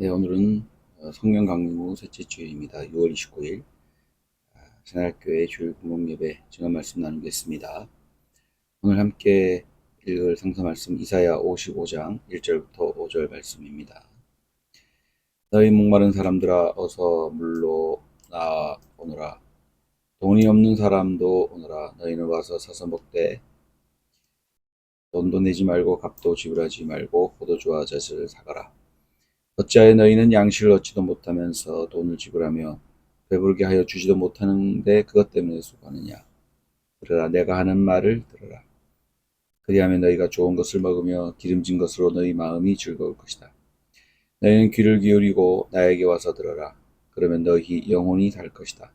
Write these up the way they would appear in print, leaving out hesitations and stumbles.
네, 오늘은 성령 강림 후 셋째 주일입니다. 6월 29일 새날교회 주일 공동예배 증언 말씀 나누겠습니다. 오늘 함께 읽을 성서 말씀 이사야 55장 1절부터 5절 말씀입니다. 너희 목마른 사람들아 어서 물로 나오너라. 돈이 없는 사람도 오너라. 너희는 와서 사서 먹되 돈도 내지 말고 값도 지불하지 말고 포도주와 젖을 사가라. 어찌하여 너희는 양식을 얻지도 못하면서 돈을 지불하며 배부르게 하여 주지도 못하는데 그것 때문에 수고하느냐. 들으라, 내가 하는 말을 들으라. 그리하면 너희가 좋은 것을 먹으며 기름진 것으로 너희 마음이 즐거울 것이다. 너희는 귀를 기울이고 나에게 와서 들어라. 그러면 너희 영혼이 살 것이다.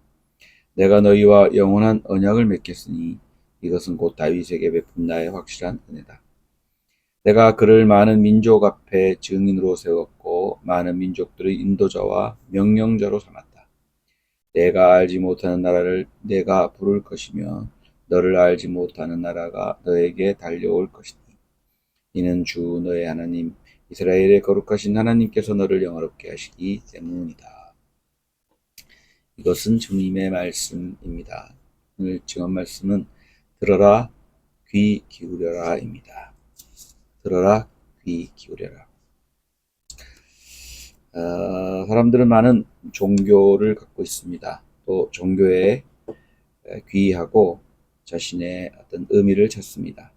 내가 너희와 영원한 언약을 맺겠으니 이것은 곧 다윗에게 베푼 나의 확실한 은혜다. 내가 그를 많은 민족 앞에 증인으로 세웠고 많은 민족들의 인도자와 명령자로 삼았다. 내가 알지 못하는 나라를 내가 부를 것이며 너를 알지 못하는 나라가 너에게 달려올 것이니 이는 주 너의 하나님 이스라엘의 거룩하신 하나님께서 너를 영화롭게 하시기 때문이다. 이것은 주님의 말씀입니다. 오늘 증언 말씀은 들어라 귀 기울여라입니다. 들어라 귀 기울여라. 사람들은 많은 종교를 갖고 있습니다. 또 종교에 귀의하고 자신의 어떤 의미를 찾습니다.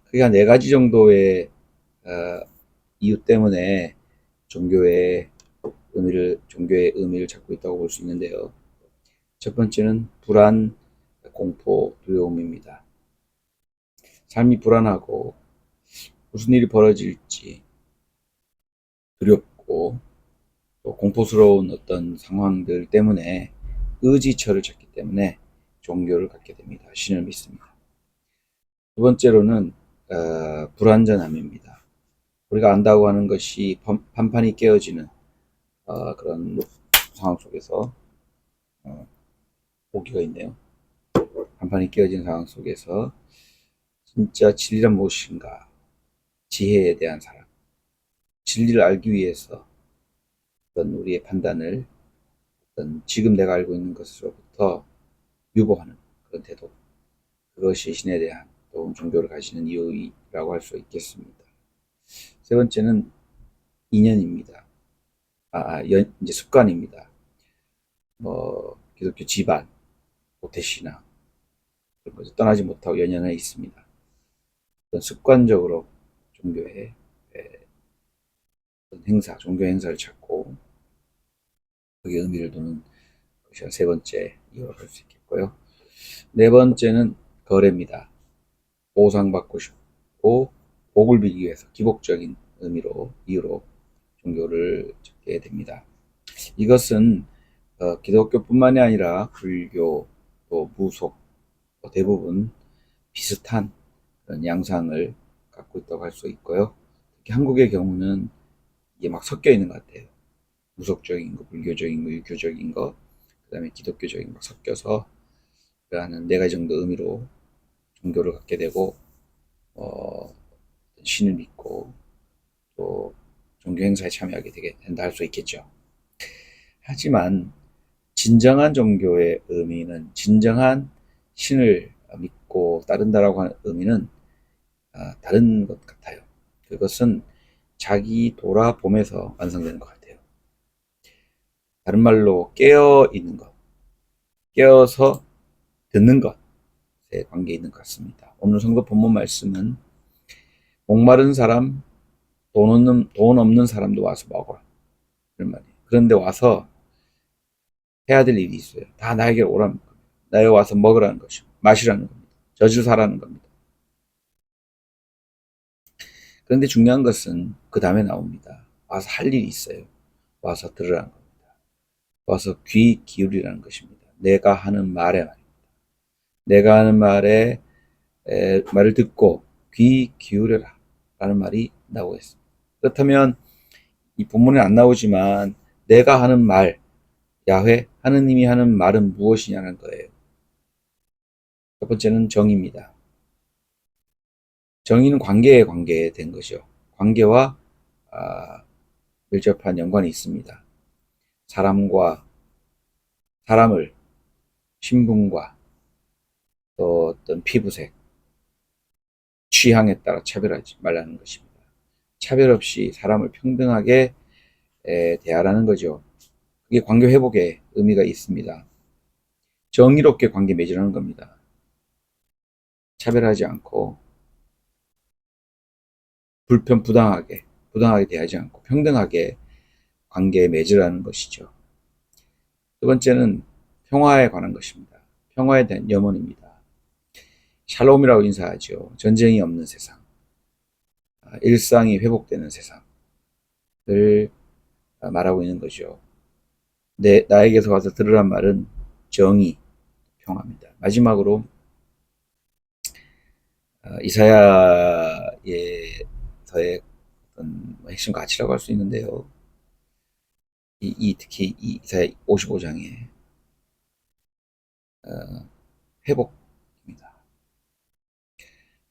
크게 네 가지 정도의 이유 때문에 종교의 의미를 찾고 있다고 볼 수 있는데요. 첫 번째는 불안, 공포, 두려움입니다. 삶이 불안하고 무슨 일이 벌어질지 두렵고 또 공포스러운 어떤 상황들 때문에 의지처를 찾기 때문에 종교를 갖게 됩니다. 신을 믿습니다. 두 번째로는 불완전함입니다. 우리가 안다고 하는 것이 판판이 깨어지는 그런 상황 속에서 보기가 있네요. 판판이 깨어진 상황 속에서 진짜 진리란 무엇인가, 지혜에 대한 사랑, 진리를 알기 위해서 어떤 우리의 판단을 어떤 지금 내가 알고 있는 것으로부터 유보하는 그런 태도, 그것이 신에 대한 또 종교를 가지는 이유라고 할 수 있겠습니다. 세 번째는 인연입니다. 이제 습관입니다. 기독교 집안, 모태신앙, 그런 것을 떠나지 못하고 연연해 있습니다. 습관적으로 종교의 행사, 종교 행사를 찾고 그게 의미를 두는 것이 세 번째 이유로 할 수 있겠고요. 네 번째는 거래입니다. 보상받고 싶고 복을 빌기 위해서 기복적인 이유로 종교를 찾게 됩니다. 이것은 기독교뿐만이 아니라 불교, 또 무속, 대부분 비슷한 그런 양상을 갖고 있다고 할 수 있고요. 특히 한국의 경우는 이게 막 섞여 있는 것 같아요. 무속적인 거, 불교적인 거, 유교적인 거, 그 다음에 기독교적인 거 섞여서 하는 네 가지 정도 의미로 종교를 갖게 되고 신을 믿고 또 종교 행사에 참여하게 된다 할 수 있겠죠. 하지만 진정한 종교의 의미는 진정한 신을 믿고 따른다라고 하는 의미는 다른 것 같아요. 그것은 자기 돌아봄에서 완성되는 것 같아요. 다른 말로 깨어 있는 것, 깨어서 듣는 것에 관계 있는 것 같습니다. 오늘 성도 본문 말씀은 목마른 사람, 돈 없는 사람도 와서 먹어라. 이런 말이에요. 그런데 와서 해야 될 일이 있어요. 다 나에게 오라는 겁니다. 나에게 와서 먹으라는 것이고, 마시라는 겁니다. 젖을 사라는 겁니다. 그런데 중요한 것은 그 다음에 나옵니다. 와서 할 일이 있어요. 와서 들으라는 겁니다. 와서 귀 기울이라는 것입니다. 내가 하는 말에 말입니다. 내가 하는 말을 듣고 귀 기울여라 라는 말이 나오고 있습니다. 그렇다면 이 본문에 안 나오지만 내가 하는 말, 야훼, 하느님이 하는 말은 무엇이냐는 거예요. 첫 번째는 정의입니다. 정의는 관계에 된 것이요. 관계와 밀접한 연관이 있습니다. 사람을 신분과 또 어떤 피부색, 취향에 따라 차별하지 말라는 것입니다. 차별 없이 사람을 평등하게 대하라는 거죠. 그게 관계 회복에 의미가 있습니다. 정의롭게 관계 맺으라는 겁니다. 차별하지 않고 부당하게 대하지 않고 평등하게 관계 맺으라는 것이죠. 두 번째는 평화에 관한 것입니다. 평화에 대한 염원입니다. 샬롬이라고 인사하죠. 전쟁이 없는 세상, 일상이 회복되는 세상을 말하고 있는 거죠. 나에게서 와서 들으란 말은 정의, 평화입니다. 마지막으로 이사야에서의 어떤 핵심 가치라고 할 수 있는데요. 특히 이사야 55장에 회복입니다.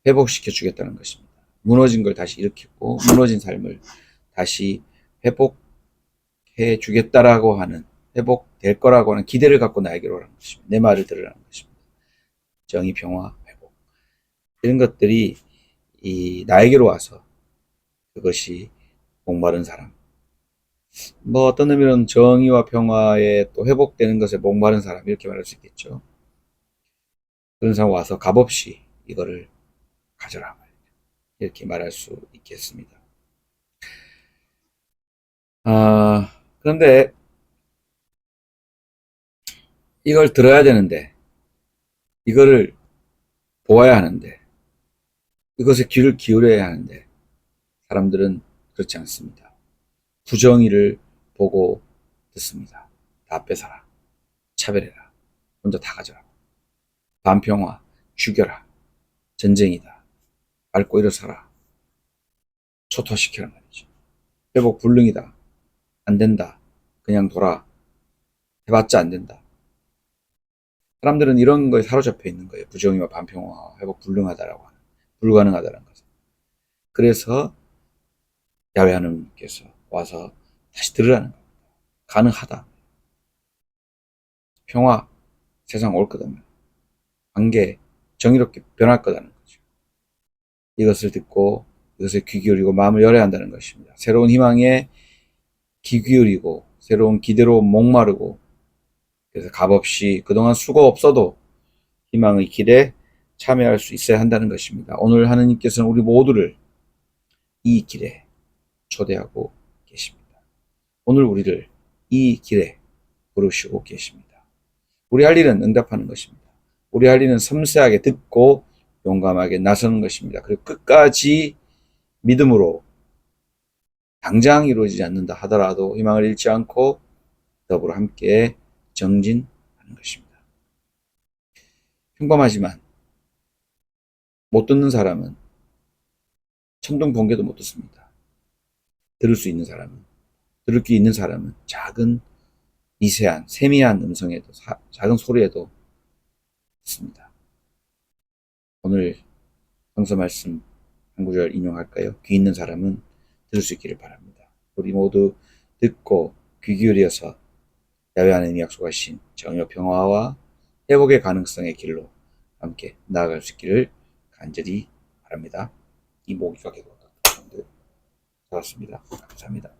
회복시켜 주겠다는 것입니다. 무너진 걸 다시 일으키고 무너진 삶을 다시 회복해 주겠다라고 하는, 회복될 거라고 하는 기대를 갖고 나에게로 오라는 것입니다. 내 말을 들으라는 것입니다. 정의, 평화, 회복, 이런 것들이 나에게로 와서 그것이 목마른 사람, 어떤 의미로는 정의와 평화에 또 회복되는 것에 목마른 사람, 이렇게 말할 수 있겠죠. 그런 사람 와서 값없이 이거를 가져라, 이렇게 말할 수 있겠습니다. 그런데 이걸 들어야 되는데, 이거를 보아야 하는데, 이것에 귀를 기울여야 하는데, 사람들은 그렇지 않습니다. 부정의를 보고 듣습니다. 다 뺏어라, 차별해라, 혼자 다 가져라, 반평화, 죽여라, 전쟁이다, 밟고 일어서라, 초토시키란 말이죠. 회복 불능이다, 안 된다, 그냥 둬라, 해봤자 안 된다. 사람들은 이런 거에 사로잡혀 있는 거예요. 부정의와 반평화와 회복 불능하다라고 하는, 불가능하다는 것은. 그래서 야훼 하나님께서 와서 다시 들으라는 겁니다. 가능하다. 평화, 세상 올 거다면 관계 정의롭게 변할 거다는 거죠. 이것을 듣고 이것에 귀 기울이고 마음을 열어야 한다는 것입니다. 새로운 희망에 귀 기울이고 새로운 기대로 목마르고, 그래서 값없이 그동안 수고 없어도 희망의 길에 참여할 수 있어야 한다는 것입니다. 오늘 하느님께서는 우리 모두를 이 길에 초대하고 계십니다. 오늘 우리를 이 길에 부르시고 계십니다. 우리 할 일은 응답하는 것입니다. 우리 할 일은 섬세하게 듣고 용감하게 나서는 것입니다. 그리고 끝까지 믿음으로, 당장 이루어지지 않는다 하더라도 희망을 잃지 않고 더불어 함께 정진하는 것입니다. 평범하지만 못 듣는 사람은 천둥 번개도 못 듣습니다. 들을 수 있는 사람은 작은 미세한 세미한 음성에도, 작은 소리에도 듣습니다. 오늘 성서 말씀 한 구절 인용할까요? 귀 있는 사람은 들을 수 있기를 바랍니다. 우리 모두 듣고 귀 기울여서 야훼 하나님이 약속하신 정의와 평화와 회복의 가능성의 길로 함께 나아갈 수 있기를 간절히 바랍니다. 이 모기가 계속 잡았습니다. 감사합니다.